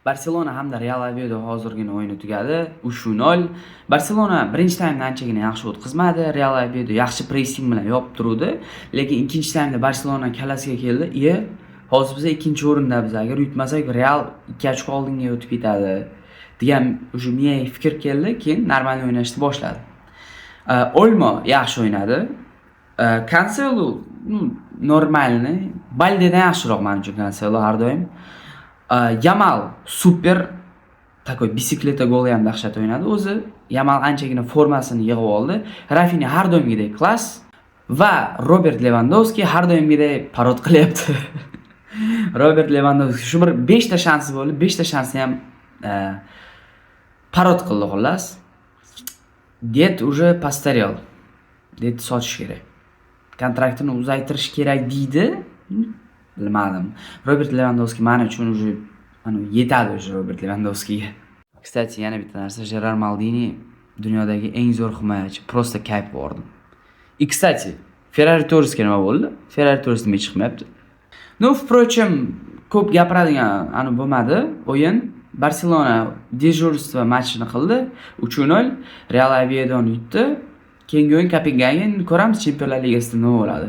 Barselona hamda Real Oviedo hozirgina o'yini tugadi. 3-0. Barselona birinchi taymni anchagina yaxshi o'tkazmadi. Real Oviedo yaxshi pressing bilan yopib turdi, lekin ikkinchi taymda Barselona kalasiga keldi. Hozir biz ikkinchi o'rindamiz. Agar yutmasak Real 2 ochko oldinga o'tib ketadi degan o'sha miyaga fikr keldi, keyin normal o'ynashni boshladi. Olmo yaxshi o'ynadi. Cancelo normalni, Baldedan yaxshiroq men uchun Cancelo har doim. Yamal super takoy bisikleta golga ham dahshat o'ynadi. O'zi Yamal anchagina formasini yig'ib oldi. Rafinha har doimgidek klass va Robert Lewandowski har doimgidek parod qilyapti. Robert Lewandowski shu bir 5 ta shansi bo'ldi, 5 ta shansni ham parod qildi xullas. Det уже постарел. Det sochish kerak. Kontraktini uzaytirish kerak deydi. Bilmadim. Robert Lewandowski men uchun уже yetadi уже Robert Lewandowskiga. Kстати, yana bitta narsa, Gerard Maldini dunyodagi eng zo'r himoyachi. Просто kayf bordim. Kстати, Ferrari Torresga nima bo'ldi? Ferrari Torres nima chiqmayapti? Впрочем, ko'p gapiradigan bo'lmadi. O'yin Barselona dejurstvo matchini qildi. 3-0. Real Oviedo yutdi. Keyingi o'yin Kopengagen ko'ramiz Chempionlar Ligasida nima bo'ladi.